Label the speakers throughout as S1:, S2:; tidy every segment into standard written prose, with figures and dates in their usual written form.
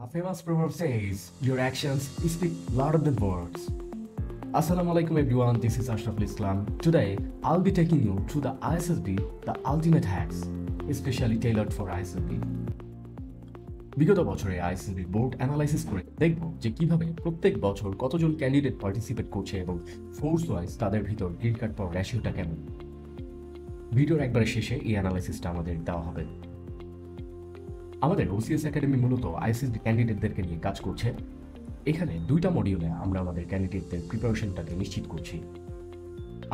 S1: A famous proverb says, your actions speak louder than words. Assalamu alaikum everyone, this is Ashraful Islam. Today, I'll be taking you through the ISSB, the ultimate hacks, especially tailored for ISSB. বিগত বছরে ISSB board analysis করে দেখব যে কিভাবে প্রত্যেক বছর কতজন candidate participate করছে এবং ফোর্স ওয়াইজ তাদের ভিতর গ্রিন কার্ড পাওয়ার রেশিওটা কেমন। ভিডিওর একবারে শেষে এই অ্যানালাইসিসটা আমাদের দেওয়া হবে। আমাদের ওসিএস একাডেমি মূলত আইএসএসবি ক্যান্ডিডেটদেরকে নিয়ে কাজ করছে। এখানে দুইটা মডিউলে আমরা আমাদের ক্যান্ডিডেটদের প্রিপারেশনটাকে নিশ্চিত করছি।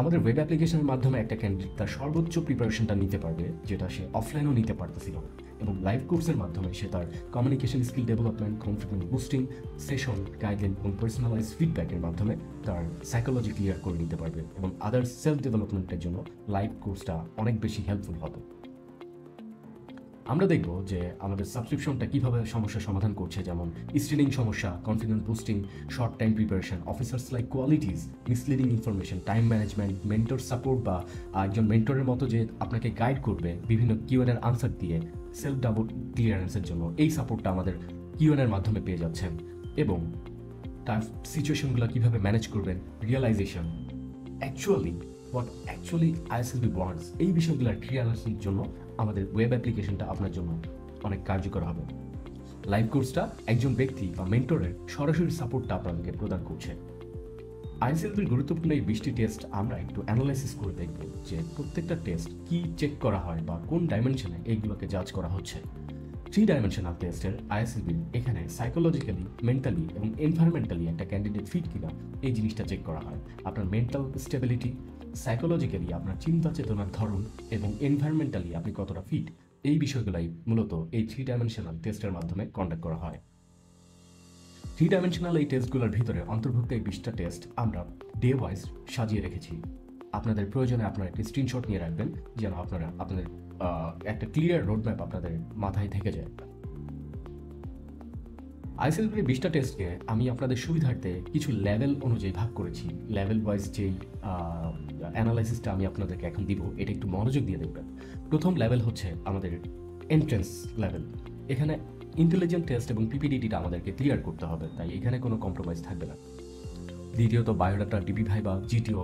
S1: আমাদের ওয়েব অ্যাপ্লিকেশনের মাধ্যমে একটা ক্যান্ডিডেট তার সর্বোচ্চ প্রিপারেশনটা নিতে পারবে, যেটা সে অফলাইনেও নিতে পারতেছিল, এবং লাইভ কোর্সের মাধ্যমে সে তার communication skill development, confidence boosting session, guideline এবং পার্সোনালাইজ ফিডব্যাকের মাধ্যমে তার সাইকোলজি ক্লিয়ার করে নিতে পারবে এবং আদার্স সেলফ ডেভেলপমেন্টের জন্য লাইভ কোর্সটা অনেক বেশি হেল্পফুল হবে। আমরা দেখব যে আমাদের সাবস্ক্রিপশনটা কিভাবে সমস্যার সমাধান করছে, যেমন স্টিলিং সমস্যা, confidence boosting, short time preparation, officers like qualities, misleading information, time management, mentor support বা একজন মেন্টরের মতো যে আপনাকে গাইড করবে বিভিন্ন কিউএনের আনসার দিয়ে সেলফ ডাবল ক্লিয়ারেন্সের জন্য, এই সাপোর্টটা আমাদের কিউএনের মাধ্যমে পেয়ে যাচ্ছেন। এবং টাফ সিচুয়েশনগুলো কীভাবে ম্যানেজ করবেন, realisation, what actually ISSB wants, এই বিষয়গুলো রিয়েলাইজেশনের জন্য আমাদের ওয়েব অ্যাপ্লিকেশনটা আপনার জন্য অনেক কার্যকর হবে। লাইভ কোর্সটা একজন ব্যক্তি বা মেন্টরের সরাসরি সাপোর্টটা আপনাদেরকে প্রদান করছে। আইএসএলবির গুরুত্বপূর্ণ এই 20টি টেস্ট আমরা একটু অ্যানালাইসিস করে দেখব যে প্রত্যেকটা টেস্ট কি চেক করা হয় বা কোন ডাইমেনশনে এইগুলোকে জাজ করা হচ্ছে। 3 ডাইমেনশনাল টেস্টের আইএসএলবির এখানে সাইকোলজিক্যালি, মেন্টালি এবং এনভায়রনমেন্টালি একটা ক্যান্ডিডেট ফিট কিনা এই জিনিসটা চেক করা হয়। আপনার মেন্টাল স্টেবিলিটি, সাইকোলজিক্যালি আপনার চিন্তা চেতনার ধরন এবং এনভায়রনমেন্টালি আপনি কতটা ফিট, এই বিষয়গুলাই মূলত এই 3 ডাইমেনশনাল টেস্টের মাধ্যমে কন্ডাক্ট করা হয়। 3 ডাইমেনশনাল এই টেস্টগুলোর ভিতরে অন্তর্ভুক্ত এই 20টা টেস্ট আমরা ডে ওয়াইজ সাজিয়ে রেখেছি। আপনাদের প্রয়োজনে আপনারা একটা স্ক্রিনশট নিয়ে রাখবেন যেন আপনাদের একটা ক্লিয়ার রোডম্যাপ আপনাদের মাথায় থেকে যায়। আইএসএলবির 20টা টেস্টকে আমি আপনাদের সুবিধার্থে কিছু লেভেল অনুযায়ী ভাগ করেছি। লেভেল ওয়াইজ যেই অ্যানালাইসিসটা আমি আপনাদেরকে এখন দিব, এটা একটু মনোযোগ দিয়ে দেখবেন। প্রথম লেভেল হচ্ছে আমাদের এন্ট্রেন্স লেভেল। এখানে ইন্টেলিজেন্ট টেস্ট এবং পিপিডিটিটা আমাদেরকে ক্লিয়ার করতে হবে, তাই এখানে কোনো কম্প্রোমাইজ থাকবে না। দ্বিতীয়ত biodata, DB viva, GTO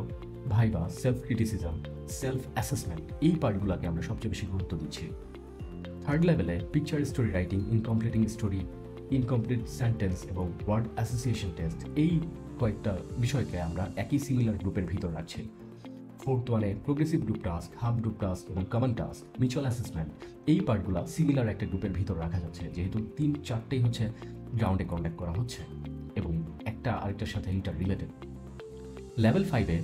S1: viva, self criticism, self assessment, এই পার্টগুলোকে আমরা সবচেয়ে বেশি গুরুত্ব দিচ্ছি। থার্ড লেভেলে picture story writing, incompleting story, incomplete sentence এবং ওয়ার্ড অ্যাসোসিয়েশন টেস্ট, এই কয়েকটা বিষয়কে আমরা একই সিমিলার গ্রুপের ভিতর রাখছি। ফোর্থ ওয়ানে progressive group task, hub group task এবং কমন টাস্ক, মিউচুয়াল অ্যাসেসমেন্ট, এই পার্টগুলো সিমিলার একটা গ্রুপের ভিতর রাখা যাচ্ছে, যেহেতু 3-4টেই হচ্ছে গ্রাউন্ডে কন্ডাক্ট করা হচ্ছে এবং একটা আরেকটার সাথে ইন্টার রিলেটেড। লেভেল 5-এ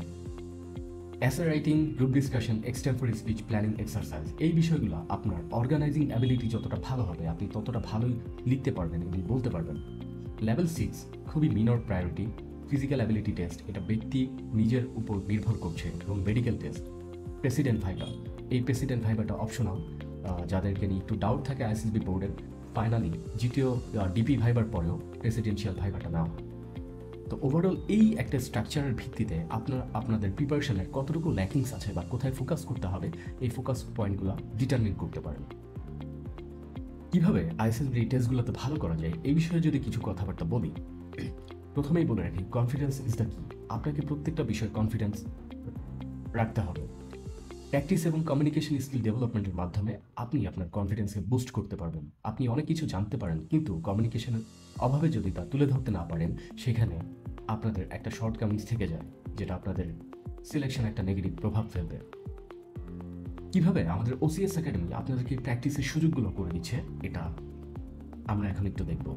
S1: essay writing, group discussion, extemporary speech, planning exercise, এই বিষয়গুলো আপনার অর্গানাইজিং অ্যাবিলিটি যতটা ভালো হবে আপনি ততটা ভালোই লিখতে পারবেন এবং বলতে পারবেন। লেভেল 6 খুবই minor priority, physical ability test, এটা ব্যক্তি নিজের উপর নির্ভর করছে, এবং মেডিকেল টেস্ট। প্রেসিডেন্ট ভাইবা, এই প্রেসিডেন্ট ভাইবাটা অপশনাল, যাদেরকে নিয়ে একটু ডাউট থাকে আইএসএসবি বোর্ডের। ফাইনালি জিটিও ডিপি ভাইবার পরেও প্রেসিডেন্সিয়াল ভাইবাটা নাও। তো ওভারঅল এই একটা স্ট্রাকচারের ভিত্তিতে আপনাদের প্রিপারেশনের কতটুকু ল্যাকিংস আছে বা কোথায় ফোকাস করতে হবে, এই ফোকাস পয়েন্টগুলো ডিটারমিন করতে পারেন। কীভাবে আইএসএসবি টেস্টগুলোতে ভালো করা যায় এই বিষয়ে যদি কিছু কথাবার্তা বলি, প্রথমেই বলে রাখি, কনফিডেন্স ইজ দ্য কি। আপনাকে প্রত্যেকটা বিষয়ে কনফিডেন্স রাখতে হবে। প্র্যাকটিস এবং কমিউনিকেশন স্কিল ডেভেলপমেন্টের মাধ্যমে আপনি আপনার কনফিডেন্সকে বুস্ট করতে পারবেন। আপনি অনেক কিছু জানতে পারেন, কিন্তু কমিউনিকেশনের অভাবে যদি তা তুলে ধরতে না পারেন, সেখানে আপনাদের একটা শর্টকামিংস থেকে যায়, যেটা আপনাদের সিলেকশন একটা নেগেটিভ প্রভাব ফেলবে। কিভাবে আমাদের ওসিএস একাডেমি আপনাদেরকে প্র্যাকটিসের সুযোগগুলো করে দিচ্ছে, এটা আমরা এখন একটু দেখব।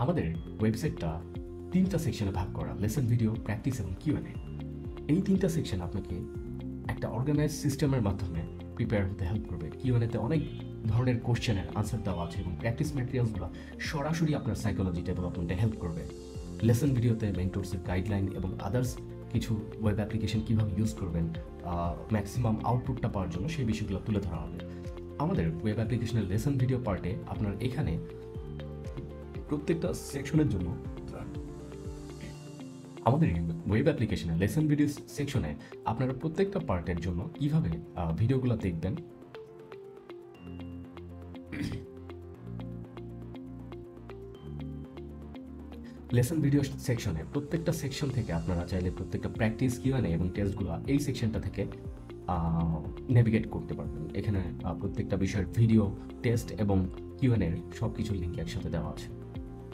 S1: আমাদের ওয়েবসাইটটা 3টা সেকশনে ভাগ করা, লেসন, ভিডিও, প্র্যাকটিস এবং কিউএনএ। এই 3টা সেকশন আপনাকে একটা অর্গানাইজ সিস্টেমের মাধ্যমে প্রিপেয়ার হতে হেল্প করবে। কিউএনএতে অনেক ধরনের কোশ্চেনের আনসার দেওয়া আছে এবং প্র্যাকটিস ম্যাটেরিয়ালসগুলো সরাসরি আপনার সাইকোলজি ডেভেলপমেন্টে হেল্প করবে। লেসন ভিডিওতে মেন্টরসের গাইডলাইন এবং আদার্স কিছু ওয়েব অ্যাপ্লিকেশন কীভাবে ইউজ করবেন ম্যাক্সিমাম আউটপুটটা পাওয়ার জন্য, সেই বিষয়গুলো তুলে ধরা হবে। আমাদের ওয়েব অ্যাপ্লিকেশনের লেসন ভিডিও পার্টে আপনার এখানে প্রত্যেকটা সেকশনের জন্য আমাদের ওয়েব অ্যাপ্লিকেশনে লেসন ভিডিও সেকশনে আপনারা প্রত্যেকটা পার্টের জন্য কিভাবে ভিডিওগুলো দেখবেন লেসন ভিডিও সেকশনে প্রত্যেকটা সেকশন থেকে আপনারা চাইলে প্রত্যেকটা প্র্যাকটিস কিউএনএ এবং টেস্টগুলো এই সেকশনটা থেকে নেভিগেট করতে পারবেন। এখানে প্রত্যেকটা বিষয়ের ভিডিও, টেস্ট এবং কিউএনএর সব কিছুর লিঙ্ক একসাথে দেওয়া আছে।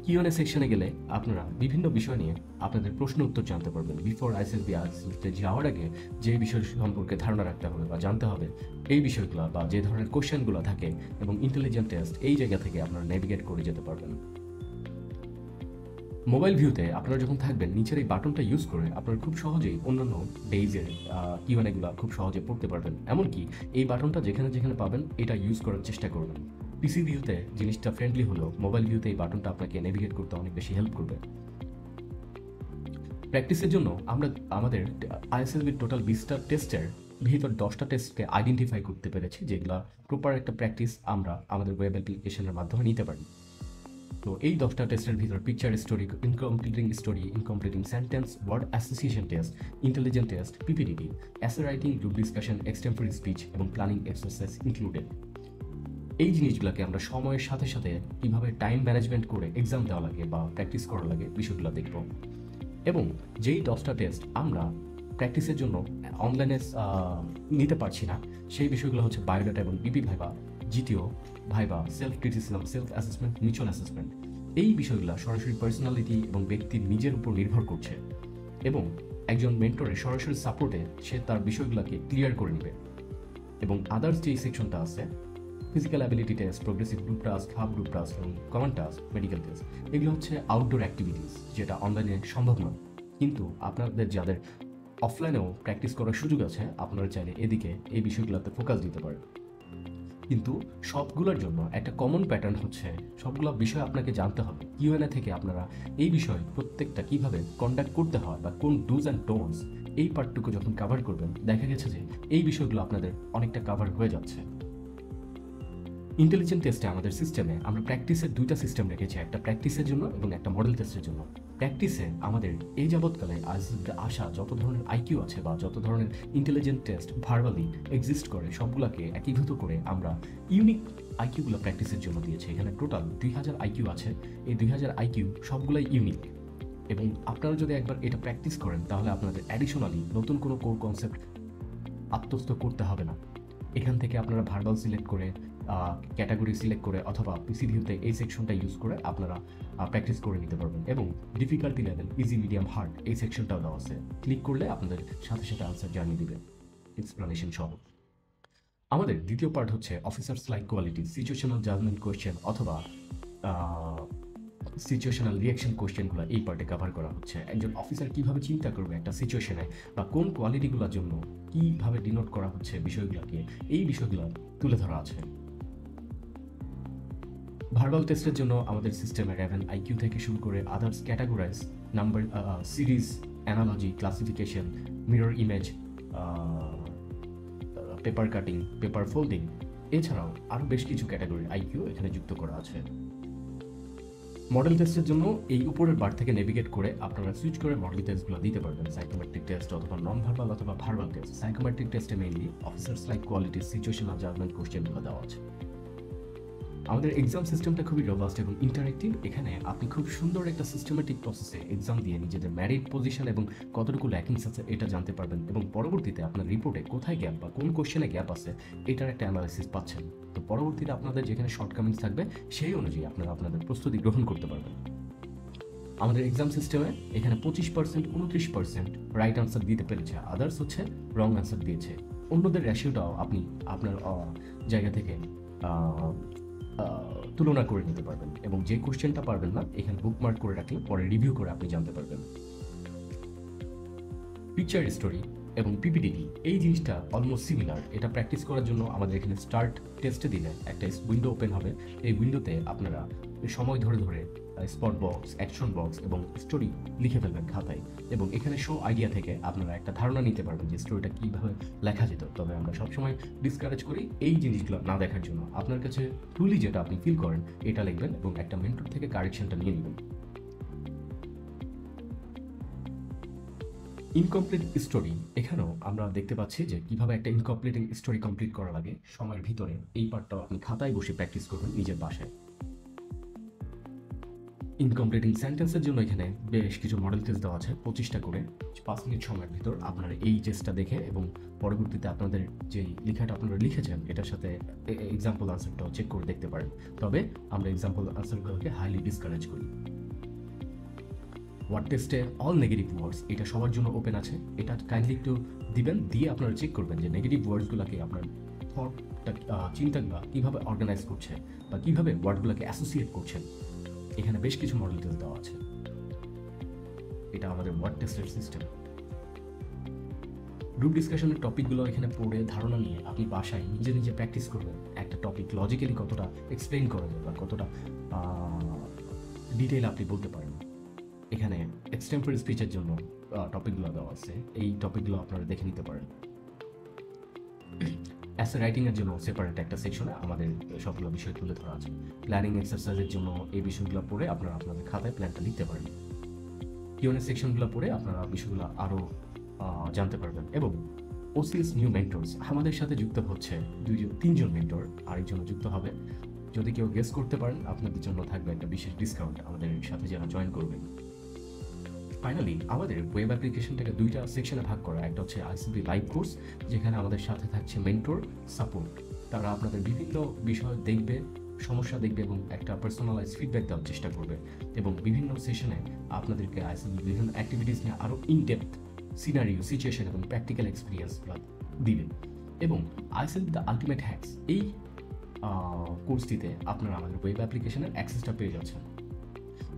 S1: কিউএনএ সেকশনে গেলে আপনারা বিভিন্ন বিষয় নিয়ে আপনাদের প্রশ্ন উত্তর জানতে পারবেন। বিফোর আইসিএসবি আইসিএসতে যাওয়ার আগে যে বিষয় সম্পর্কে ধারণা রাখতে হবে বা জানতে হবে এই বিষয়গুলো বা যে ধরনের কোশ্চেনগুলো থাকে এবং ইন্টেলিজেন্ট টেস্ট এই জায়গা থেকে আপনারা নেভিগেট করে যেতে পারবেন। মোবাইল ভিউতে আপনারা যখন থাকবেন নিচের এই বাটনটা ইউজ করে আপনারা খুব সহজেই অন্যান্য ডেইজের কিউএনএগুলো খুব সহজে পড়তে পারবেন। এমনকি এই বাটনটা যেখানে যেখানে পাবেন এটা ইউজ করার চেষ্টা করবেন। পিসি ভিউতে জিনিসটা ফ্রেন্ডলি হলেও মোবাইল ভিউতে এই বাটনটা আপনাকে নেভিগেট করতে অনেক বেশি হেল্প করবে। প্র্যাকটিসের জন্য আমরা আমাদের আইএসএসবির টোটাল 20টা টেস্টের ভিতর 10টা টেস্টকে আইডেন্টিফাই করতে পেরেছি, যেগুলো প্রপার একটা প্র্যাকটিস আমরা আমাদের ওয়েব অ্যাপ্লিকেশনের মাধ্যমে নিতে পারি। তো এই 10টা টেস্টের ভিতর picture story, incompleting sentence, word association test, intelligent test, PPTP, essay writing, group discussion, extemporary speech এবং প্ল্যানিং এক্সারসাইজ ইনক্লুডেড। এই জিনিসগুলোকে আমরা সময়ের সাথে সাথে কীভাবে টাইম ম্যানেজমেন্ট করে এক্সাম দেওয়া লাগে বা প্র্যাকটিস করা লাগে বিষয়গুলো দেখব। এবং যেই 10টা টেস্ট আমরা প্র্যাকটিসের জন্য অনলাইনে নিতে পারছি না সেই বিষয়গুলো হচ্ছে বায়োডাটা এবং BP viva, GTO viva, self criticism, self assessment, mutual assessment. এই বিষয়গুলো সরাসরি পার্সোনালিটি এবং ব্যক্তির নিজের উপর নির্ভর করছে এবং একজন মেন্টরের সরাসরি সাপোর্টে সে তার বিষয়গুলোকে ক্লিয়ার করে নেবে। এবং আদার্স যেই সেকশনটা আছে physical ability test, progressive group task, half group task এবং কমন টাস্ক, মেডিকেল টেস্ট, এগুলো হচ্ছে আউটডোর অ্যাক্টিভিটিস যেটা অনলাইনে সম্ভব নয়। কিন্তু আপনাদের যাদের অফলাইনেও প্র্যাকটিস করার সুযোগ আছে আপনারা চাইলে এদিকে এই বিষয়গুলোতে ফোকাস দিতে পারেন। কিন্তু সবগুলোর জন্য একটা কমন প্যাটার্ন হচ্ছে সবগুলো বিষয় আপনাকে জানতে হবে। কিউএনএ থেকে আপনারা এই বিষয় প্রত্যেকটা কিভাবে কন্ডাক্ট করতে হয় বা কোন ডুজ অ্যান্ড ডোন্টস এই পার্টটুকু যখন কভার করবেন দেখা গেছে যে এই বিষয়গুলো আপনাদের অনেকটা কভার হয়ে যাচ্ছে। ইন্টেলিজেন্ট টেস্টে আমাদের সিস্টেমে আমরা প্র্যাকটিসের 2টা সিস্টেম রেখেছি, একটা প্র্যাকটিসের জন্য এবং একটা মডেল টেস্টের জন্য। প্র্যাকটিসে আমাদের এই যাবৎকালে আসা যত ধরনের আইকিউ আছে বা যত ধরনের ইন্টেলিজেন্ট টেস্ট ভার্বালি এক্সিস্ট করে সবগুলোকে একীভূত করে আমরা ইউনিক আইকিউগুলো প্র্যাকটিসের জন্য দিয়েছি। এখানে টোটাল 2000 আইকিউ আছে। এই 2000 আইকিউ সবগুলাই ইউনিক এবং আপনারা যদি একবার এটা প্র্যাকটিস করেন তাহলে আপনাদের অ্যাডিশনালি নতুন কোনো কোর কনসেপ্ট আত্মস্থ করতে হবে না। এখান থেকে আপনারা ভার্বাল সিলেক্ট করে ক্যাটাগরি সিলেক্ট করে অথবা পিসি ভিউতে এই সেকশনটা ইউজ করে আপনারা প্র্যাকটিস করে নিতে পারবেন। এবং difficulty level easy, medium, hard এই সেকশনটাও দেওয়া আছে। ক্লিক করলে আপনাদের সাথে সাথে আনসার জানিয়ে দিবে এক্সপ্লানেশন সহ। আমাদের দ্বিতীয় পার্ট হচ্ছে officers like quality, situational judgement question অথবা সিচুয়েশনাল রিয়াকশন কোয়েশ্চেনগুলো এই পার্টে কভার করা হচ্ছে। একজন অফিসার কীভাবে চিন্তা করবে একটা সিচুয়েশনে বা কোন কোয়ালিটিগুলোর জন্য কীভাবে ডিনোট করা হচ্ছে বিষয়গুলোকে, এই বিষয়গুলো তুলে ধরা আছে। ভার্বাল টেস্টের জন্য আমাদের সিস্টেমে 11 আইকিউ থেকে শুরু করে others categorise, number, series, analogy, classification, mirror image, paper cutting, paper folding, এছাড়াও আরও বেশ কিছু ক্যাটাগরির আইকিউ এখানে যুক্ত করা আছে। মডেল টেস্টের জন্য এই উপরের বার থেকে নেভিগেট করে আপনারা সুইচ করে মডেল টেস্টগুলো দিতে পারবেন, সাইকোমেট্রিক টেস্ট অথবা নন ভার্বাল অথবা ভার্বাল টেস্ট। সাইকোমেট্রিক টেস্টে mainly officers like quality, situational judgement কোশ্চেনগুলো দেওয়া আছে। আমাদের এক্সাম সিস্টেমটা খুবই রোবাস্ট এবং ইন্টারেক্টিভ। এখানে আপনি খুব সুন্দর একটা সিস্টেমেটিক প্রসেসে এক্সাম দিয়ে নিজেদের ম্যারিট পজিশন এবং কতটুকু ল্যাকিংস আছে এটা জানতে পারবেন এবং পরবর্তীতে আপনার রিপোর্টে কোথায় গ্যাপ বা কোন কোশ্চেনে গ্যাপ আছে এটার একটা অ্যানালাইসিস পাচ্ছেন। তো পরবর্তীতে আপনাদের যেখানে শর্টকামিংস থাকবে সেই অনুযায়ী আপনারা আপনাদের প্রস্তুতি গ্রহণ করতে পারবেন। আমাদের এক্সাম সিস্টেমে এখানে 25%, 29% রাইট আনসার দিতে পেরেছে, আদার্স হচ্ছে রং আনসার দিয়েছে। অন্যদের রেশিওটাও আপনি আপনার জায়গা থেকে তুলনা করে নিতে পারবেন এবং যে কোশ্চেনটা পারবেন না এখানে বুকমার্ক করে রাখলে পরে রিভিউ করে আপনি জানতে পারবেন। পিকচার স্টোরি এবং পিপিটিপি এই জিনিসটা অলমোস্ট সিমিলার। এটা প্র্যাকটিস করার জন্য আমাদের এখানে স্টার্ট টেস্টে দিলে একটা উইন্ডো ওপেন হবে। এই উইন্ডোতে আপনারা সময় ধরে ধরে স্পট বক্স, অ্যাকশন বক্স এবং স্টোরি লিখে ফেলবেন খাতায় এবং এখানে শো আইডিয়া থেকে আপনারা একটা ধারণা নিতে পারবেন যে স্টোরিটা কীভাবে লেখা যেত। তবে আমরা সবসময় ডিসকারেজ করি এই জিনিসগুলো না দেখার জন্য। আপনার কাছে ট্রুলি যেটা আপনি ফিল করেন এটা লিখবেন এবং একটা মেন্টর থেকে কারেকশনটা নিয়ে নেবেন। ইনকমপ্লিট স্টোরি, এখানেও আমরা দেখতে পাচ্ছি যে কিভাবে একটা ইনকমপ্লিট স্টোরি কমপ্লিট করা লাগে সময়ের ভিতরে। এই পার্টটাও আপনি খাতায় বসে প্র্যাকটিস করবেন নিজের বাসায়। ইনকমপ্লিটিং সেন্টেন্সের জন্য এখানে বেশ কিছু মডেল টেস্ট দেওয়া আছে 25টা করে। 5 মিনিট সময়ের ভিতর আপনারা এই টেস্টটা দেখে এবং পরবর্তীতে আপনাদের যে লেখাটা আপনারা লিখেছেন এটার সাথে এক্সাম্পল আনসারটাও চেক করে দেখতে পারেন। তবে আমরা এক্সাম্পল আনসারগুলোকে হাইলি ডিসকারেজ করি। ওয়ার্ড টেস্টে অল নেগেটিভ ওয়ার্ডস এটা সবার জন্য ওপেন আছে। এটা কাইন্ডলি একটু দিবেন, দিয়ে আপনারা চেক করবেন যে নেগেটিভ ওয়ার্ডসগুলোকে আপনার থটটা চিন্তাগুলো কীভাবে অর্গানাইজ করছে বা কীভাবে ওয়ার্ডগুলোকে অ্যাসোসিয়েট করছেন। এখানে বেশ কিছু মডেল টেস্ট দেওয়া আছে। এটা আমাদের ওয়ার্ড টেস্টের সিস্টেম। গ্রুপ ডিসকাশনের টপিকগুলো এখানে পড়ে ধারণা নিয়ে আপনি বাসায় নিজে নিজে প্র্যাকটিস করবেন। একটা টপিক লজিক্যালি কতটা এক্সপ্লেইন করা যায় বা কতটা ডিটেইল আপনি বলতে পারেন। এখানে এক্সটেম্পোরারি স্পিচের জন্য টপিকগুলো দেওয়া আছে, এই টপিকগুলো আপনারা দেখে নিতে পারেন। অ্যাসে রাইটিংয়ের জন্য সেপারেট একটা সেকশনে আমাদের সবগুলো বিষয় তুলে ধরা আছে। প্ল্যানিং এক্সারসাইজের জন্য এই বিষয়গুলো পড়ে আপনারা আপনাদের খাতায় প্ল্যানটা লিখতে পারেন। কিউএনএ সেকশনগুলো পড়ে আপনারা বিষয়গুলো আরও জানতে পারবেন। এবং ওসিএস নিউ মেন্টরস আমাদের সাথে যুক্ত হচ্ছে 3জন মেন্টর, আরেকজন যুক্ত হবে। যদি কেউ গেস করতে পারেন আপনাদের জন্য থাকবে একটা বিশেষ ডিসকাউন্ট আমাদের সাথে যারা জয়েন করবেন। ফাইনালি আমাদের ওয়েব অ্যাপ্লিকেশনটাকে 2টা সেকশনে ভাগ করা। একটা হচ্ছে আইসিবি লাইভ কোর্স, যেখানে আমাদের সাথে থাকছে মেন্টর সাপোর্ট। তারা আপনাদের বিভিন্ন বিষয় দেখবে, সমস্যা দেখবে এবং একটা পার্সোনালাইজ ফিডব্যাক দেওয়ার চেষ্টা করবে। এবং বিভিন্ন সেশনে আপনাদেরকে আইসিবি বিভিন্ন অ্যাক্টিভিটিস নিয়ে আরও ইনডেপথ সিনারিও, সিচুয়েশন এবং প্র্যাকটিক্যাল এক্সপিরিয়েন্সগুলো দিবেন। এবং আইসিবি দ্য আলটিমেট হ্যাকস এই কোর্সটিতে আপনারা আমাদের ওয়েব অ্যাপ্লিকেশনের অ্যাক্সেসটা পেয়ে যাচ্ছেন।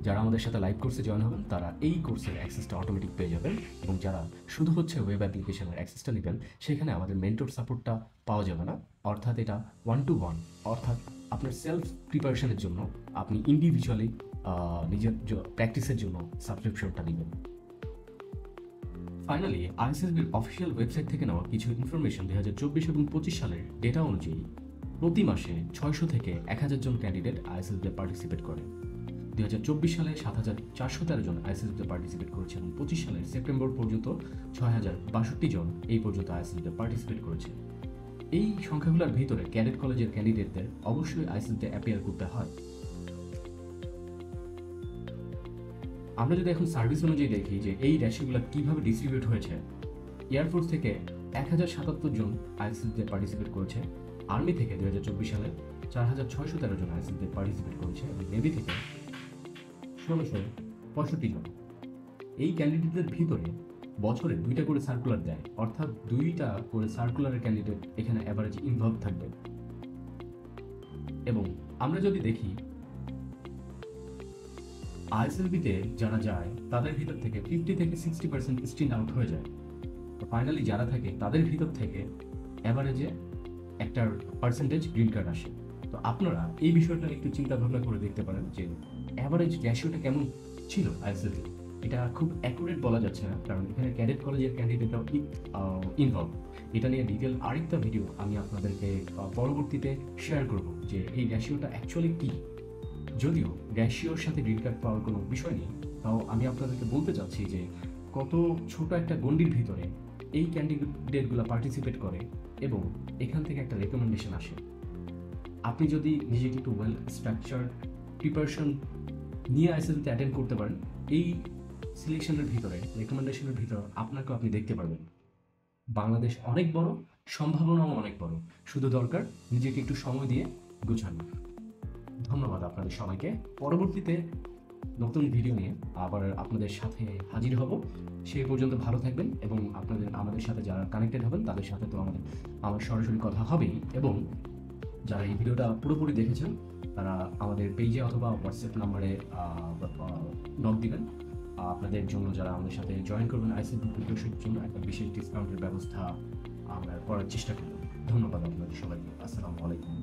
S1: যারা আমাদের সাথে লাইভ কোর্সে জয়েন হবেন তারা এই কোর্সের অ্যাক্সেসটা অটোমেটিক পেয়ে যাবেন। এবং যারা শুধু হচ্ছে ওয়েব অ্যাপ্লিকেশনের অ্যাক্সেসটা নেবেন সেখানে আমাদের মেন্টর সাপোর্টটা পাওয়া যাবে না। অর্থাৎ এটা 1-to-1, অর্থাৎ আপনার সেলফ প্রিপারেশনের জন্য আপনি ইন্ডিভিজুয়ালি নিজের প্র্যাকটিসের জন্য সাবস্ক্রিপশনটা নেবেন। ফাইনালি আইএসএসবির অফিসিয়াল ওয়েবসাইট থেকে নেওয়া কিছু ইনফরমেশন 2024 এবং 25 সালের ডেটা অনুযায়ী প্রতি মাসে 600 থেকে 1000 জন ক্যান্ডিডেট আইএসএসবিতে পার্টিসিপেট করে। 2024 সালে 7413 জন আইএসএসবিতে পার্টিসিপেট করেছে এবং 25 সালের সেপ্টেম্বর পর্যন্ত 6062 জন এই পর্যন্ত আইএসএসবিতে পার্টিসিপেট করেছে। এই সংখ্যাগুলোর ভিতরে ক্যাডেট কলেজের ক্যান্ডিডেটদের অবশ্যই আইএসএসবিতে অ্যাপিয়ার করতে হয়। আমরা যদি এখন সার্ভিস অনুযায়ী দেখি যে এই রেশিওগুলো কীভাবে ডিস্ট্রিবিউট হয়েছে, এয়ারফোর্স থেকে 1077 জন আইএসএসবিতে পার্টিসিপেট করেছে, আর্মি থেকে 2024 সালে 4613 জন আইএসএসবিতে পার্টিসিপেট করেছে এবং নেভি থেকে 1665 জন। এই ক্যান্ডিডেটদের ভিতরে বছরে 2টা করে সার্কুলার দেয়, অর্থাৎ 2টা করে সার্কুলারের ক্যান্ডিডেট এখানে অ্যাভারেজ ইনভলভ থাকবে। এবং আমরা যদি দেখি আইএসএলবিতে যারা যায় তাদের ভিতর থেকে 50 থেকে 60% স্টিল আউট হয়ে যায়। তো ফাইনালি যারা থাকে তাদের ভিতর থেকে অ্যাভারেজে একটা পার্সেন্টেজ গ্রিন কার্ড আসে। তো আপনারা এই বিষয়টা একটু চিন্তা ভাবনা করে দেখতে পারেন যে অ্যাভারেজ রেশিওটা কেমন ছিল আইএসএলবি। এটা খুব অ্যাকুরেট বলা যাচ্ছে না, কারণ এখানে ক্যাডেট কলেজের ক্যান্ডিডেটরাও ইনভলভ। এটা নিয়ে ডিটেল আরেকটা ভিডিও আমি আপনাদেরকে পরবর্তীতে শেয়ার করব যে এই রেশিওটা অ্যাকচুয়ালি কী। যদিও রেশিওর সাথে গ্রিন কার্ড পাওয়ার কোনো বিষয় নেই, তাও আমি আপনাদেরকে বলতে চাচ্ছি যে কত ছোট একটা গণ্ডির ভিতরে এই ক্যান্ডিডেটগুলো পার্টিসিপেট করে এবং এখান থেকে একটা রেকমেন্ডেশন আসে। আপনি যদি নিজেকে একটু ওয়েল স্ট্রাকচার প্রিপারেশন নিয়ে আইএসএলবিতে অ্যাটেন্ড করতে পারেন, এই সিলেকশনের ভিতরে রেকমেন্ডেশনের ভিতরে আপনাকেও আপনি দেখতে পারবেন। বাংলাদেশ অনেক বড়, সম্ভাবনাও অনেক বড়, শুধু দরকার নিজেকে একটু সময় দিয়ে গোছানো। ধন্যবাদ আপনাদের সবাইকে। পরবর্তীতে নতুন ভিডিও নিয়ে আবার আপনাদের সাথে হাজির হব। সেই পর্যন্ত ভালো থাকবেন এবং আমাদের সাথে যারা কানেক্টেড হবেন তাদের সাথে তো আমার সরাসরি কথা হবেই। এবং যারা এই ভিডিওটা পুরোপুরি দেখেছেন তারা আমাদের পেজে অথবা হোয়াটসঅ্যাপ নাম্বারে নক দিবেন। আপনাদের জন্য যারা আমাদের সাথে জয়েন করবেন আইসিবি প্রিপারেশনের জন্য একটা বিশেষ ডিসকাউন্টের ব্যবস্থা আমরা করার চেষ্টা করব। ধন্যবাদ আপনাদের সবাইকে। আসসালামু আলাইকুম।